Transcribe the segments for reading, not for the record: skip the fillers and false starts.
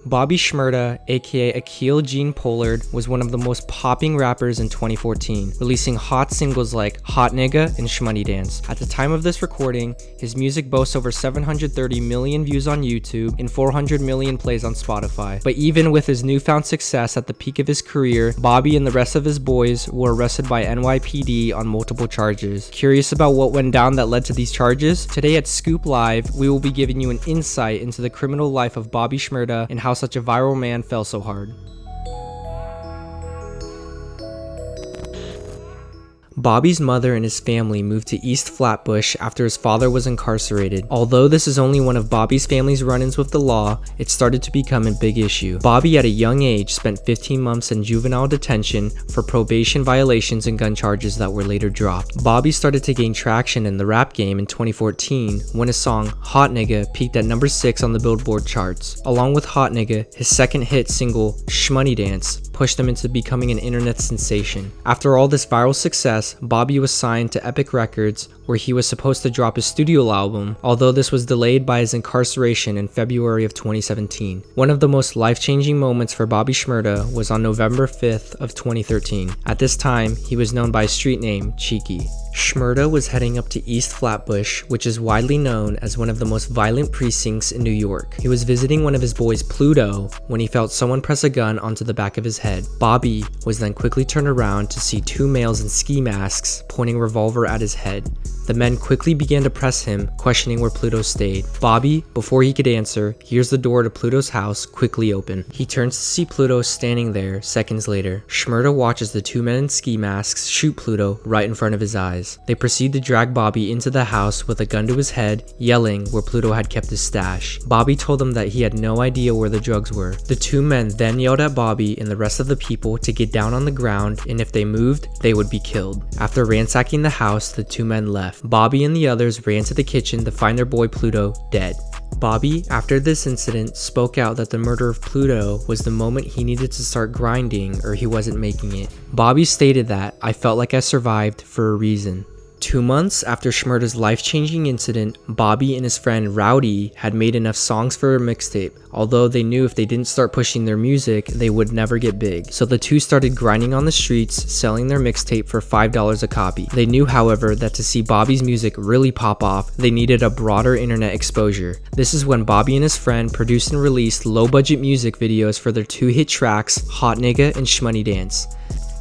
Bobby Shmurda, aka Ackquille Pollard, was one of the most popping rappers in 2014, releasing hot singles like Hot Nigga and Shmoney Dance. At the time of this recording, his music boasts over 730 million views on YouTube and 400 million plays on Spotify. But even with his newfound success at the peak of his career, Bobby and the rest of his boys were arrested by NYPD on multiple charges. Curious about what went down that led to these charges? Today at Scoop Live, we will be giving you an insight into the criminal life of Bobby Shmurda and how such a viral man fell so hard. Bobby's mother and his family moved to East Flatbush after his father was incarcerated. Although this is only one of Bobby's family's run-ins with the law, it started to become a big issue. Bobby at a young age spent 15 months in juvenile detention for probation violations and gun charges that were later dropped. Bobby started to gain traction in the rap game in 2014 when his song Hot Nigga peaked at number 6 on the Billboard charts. Along with Hot Nigga, his second hit single Shmoney Dance pushed him into becoming an internet sensation. After all this viral success, Bobby was signed to Epic Records, where he was supposed to drop his studio album, although this was delayed by his incarceration in February of 2017. One of the most life-changing moments for Bobby Shmurda was on November 5th of 2013. At this time, he was known by his street name, Cheeky. Shmurda was heading up to East Flatbush, which is widely known as one of the most violent precincts in New York. He was visiting one of his boys, Pluto, when he felt someone press a gun onto the back of his head. Bobby was then quickly turned around to see two males in ski masks pointing a revolver at his head. The men quickly began to press him, questioning where Pluto stayed. Bobby, before he could answer, hears the door to Pluto's house quickly open. He turns to see Pluto standing there seconds later. Shmurda watches the two men in ski masks shoot Pluto right in front of his eyes. They proceed to drag Bobby into the house with a gun to his head, yelling where Pluto had kept his stash. Bobby told them that he had no idea where the drugs were. The two men then yelled at Bobby and the rest of the people to get down on the ground, and if they moved, they would be killed. After ransacking the house, the two men left. Bobby and the others ran to the kitchen to find their boy Pluto dead. Bobby, after this incident, spoke out that the murder of Pluto was the moment he needed to start grinding or he wasn't making it. Bobby stated that, "I felt like I survived for a reason." 2 months after Shmurda's life-changing incident, Bobby and his friend Rowdy had made enough songs for a mixtape, although they knew if they didn't start pushing their music, they would never get big. So the two started grinding on the streets, selling their mixtape for $5 a copy. They knew, however, that to see Bobby's music really pop off, they needed a broader internet exposure. This is when Bobby and his friend produced and released low-budget music videos for their two hit tracks, Hot Nigga and Shmoney Dance.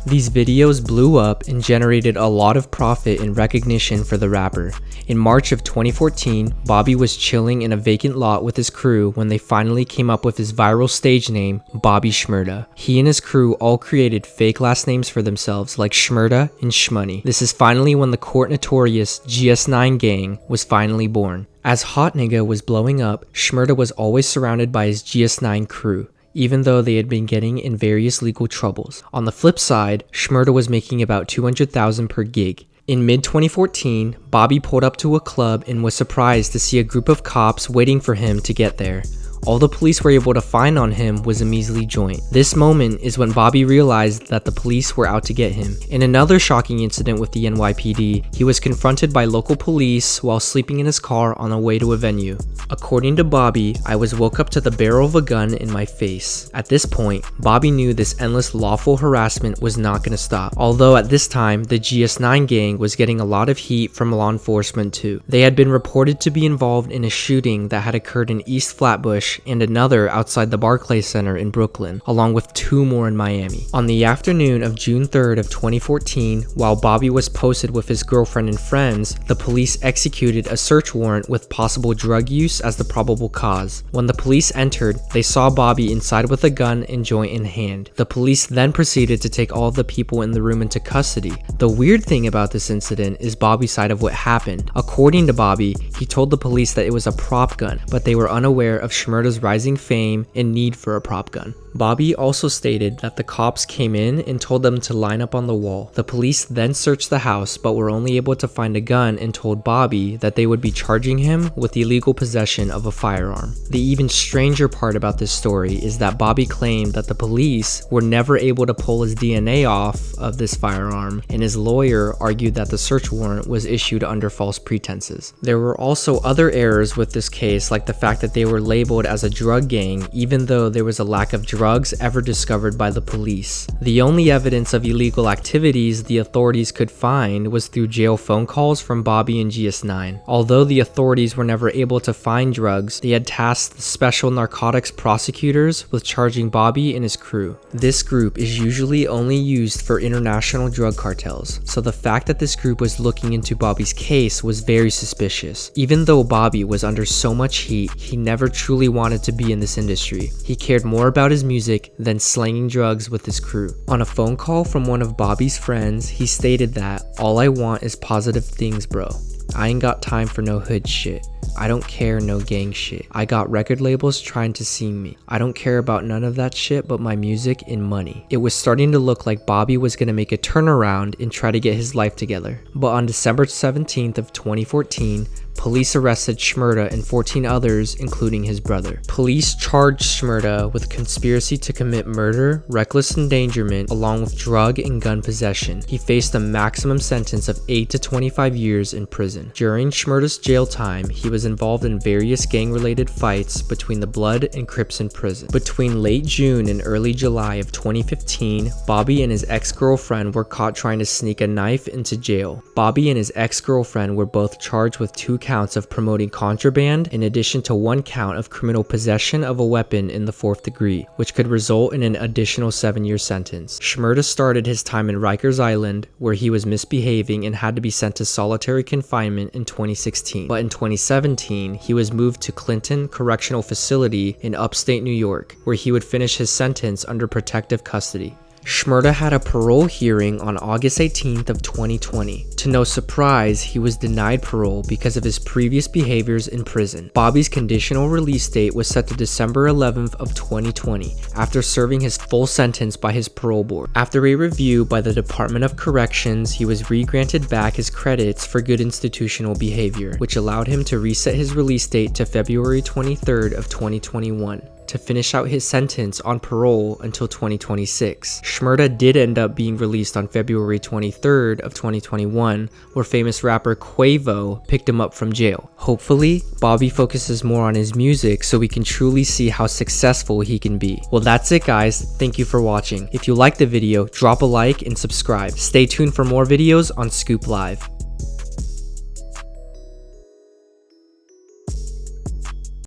These videos blew up and generated a lot of profit and recognition for the rapper. In March of 2014, Bobby was chilling in a vacant lot with his crew when they finally came up with his viral stage name, Bobby Shmurda. He and his crew all created fake last names for themselves like Shmurda and Shmoney. This is finally when the court-notorious GS9 gang was finally born. As Hot Nigga was blowing up, Shmurda was always surrounded by his GS9 crew, even though they had been getting in various legal troubles. On the flip side, Shmurda was making about $200,000 per gig. In mid-2014, Bobby pulled up to a club and was surprised to see a group of cops waiting for him to get there. All the police were able to find on him was a measly joint. This moment is when Bobby realized that the police were out to get him. In another shocking incident with the NYPD, he was confronted by local police while sleeping in his car on the way to a venue. According to Bobby, "I was woke up to the barrel of a gun in my face." At this point, Bobby knew this endless lawful harassment was not going to stop. Although at this time, the GS9 gang was getting a lot of heat from law enforcement too. They had been reported to be involved in a shooting that had occurred in East Flatbush and another outside the Barclays Center in Brooklyn, along with 2 more in Miami. On the afternoon of June 3rd of 2014, while Bobby was posted with his girlfriend and friends, the police executed a search warrant with possible drug use as the probable cause. When the police entered, they saw Bobby inside with a gun and joint in hand. The police then proceeded to take all of the people in the room into custody. The weird thing about this incident is Bobby's side of what happened. According to Bobby, he told the police that it was a prop gun, but they were unaware of Shmurda's rising fame and need for a prop gun. Bobby also stated that the cops came in and told them to line up on the wall. The police then searched the house but were only able to find a gun and told Bobby that they would be charging him with illegal possession of a firearm. The even stranger part about this story is that Bobby claimed that the police were never able to pull his DNA off of this firearm, and his lawyer argued that the search warrant was issued under false pretenses. There were also other errors with this case, like the fact that they were labeled as a drug gang even though there was a lack of drugs ever discovered by the police. The only evidence of illegal activities the authorities could find was through jail phone calls from Bobby and GS9. Although the authorities were never able to find drugs, they had tasked the special narcotics prosecutors with charging Bobby and his crew. This group is usually only used for international drug cartels, so the fact that this group was looking into Bobby's case was very suspicious. Even though Bobby was under so much heat, he never truly wanted to be in this industry. He cared more about his music than slanging drugs with his crew. On a phone call from one of Bobby's friends, he stated that, "All I want is positive things, bro. I ain't got time for no hood shit. I don't care no gang shit. I got record labels trying to sing me. I don't care about none of that shit but my music and money." It was starting to look like Bobby was going to make a turnaround and try to get his life together. But on December 17th of 2014, police arrested Shmurda and 14 others, including his brother. Police charged Shmurda with conspiracy to commit murder, reckless endangerment, along with drug and gun possession. He faced a maximum sentence of 8 to 25 years in prison. During Shmurda's jail time, he was involved in various gang-related fights between the Blood and Crips in prison. Between late June and early July of 2015, Bobby and his ex-girlfriend were caught trying to sneak a knife into jail. Bobby and his ex-girlfriend were both charged with 2 counts of promoting contraband, in addition to 1 count of criminal possession of a weapon in the 4th degree, which could result in an additional 7-year sentence. Shmurda started his time in Rikers Island, where he was misbehaving and had to be sent to solitary confinement in 2016. But in 2017, he was moved to Clinton Correctional Facility in upstate New York, where he would finish his sentence under protective custody. Shmurda had a parole hearing on August 18th of 2020. To no surprise, he was denied parole because of his previous behaviors in prison. Bobby's conditional release date was set to December 11th of 2020, after serving his full sentence by his parole board. After a review by the Department of Corrections, he was re-granted back his credits for good institutional behavior, which allowed him to reset his release date to February 23rd of 2021. To finish out his sentence on parole until 2026. Shmurda did end up being released on February 23rd of 2021, where famous rapper Quavo picked him up from jail. Hopefully, Bobby focuses more on his music so we can truly see how successful he can be. Well, that's it guys, thank you for watching. If you liked the video, drop a like and subscribe. Stay tuned for more videos on Scoop Live.